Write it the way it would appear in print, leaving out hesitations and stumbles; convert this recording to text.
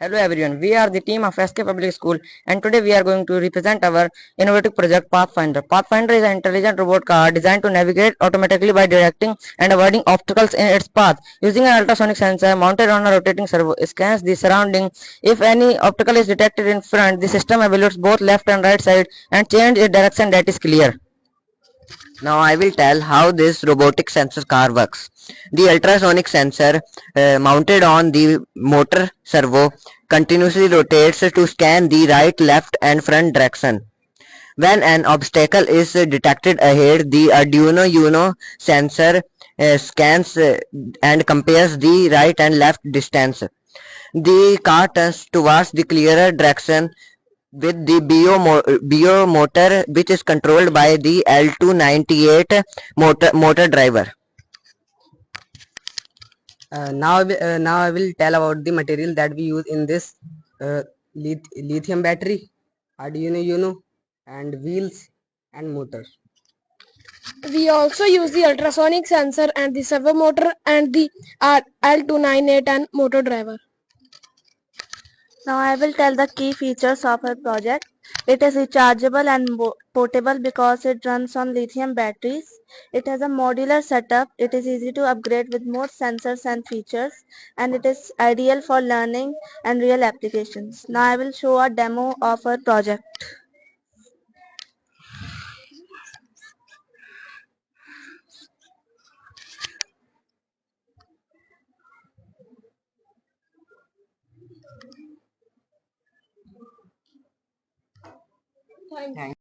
Hello everyone, we are the team of SK Public School and today we are going to represent our innovative project Pathfinder. Pathfinder is an intelligent robot car designed to navigate automatically by directing and avoiding obstacles in its path. Using an ultrasonic sensor mounted on a rotating servo, it scans the surrounding. If any obstacle is detected in front, the system evaluates both left and right side and changes its direction that is clear. Now I will tell how this robotic sensor car works. The ultrasonic sensor mounted on the motor servo continuously rotates to scan the right, left and front direction. When an obstacle is detected ahead, the Arduino Uno sensor scans and compares the right and left distance. The car turns towards the clearer direction with the bio motor, which is controlled by the L298 motor driver. Now I will tell about the material that we use in this uh, lithium battery, Arduino Uno, and wheels and motor. We also use the ultrasonic sensor and the servo motor and the L298 and motor driver. Now I will tell the key features of our project. It is rechargeable and portable because it runs on lithium batteries. It has a modular setup. It is easy to upgrade with more sensors and features, and it is ideal for learning and real applications. Now I will show a demo of our project. Thank you.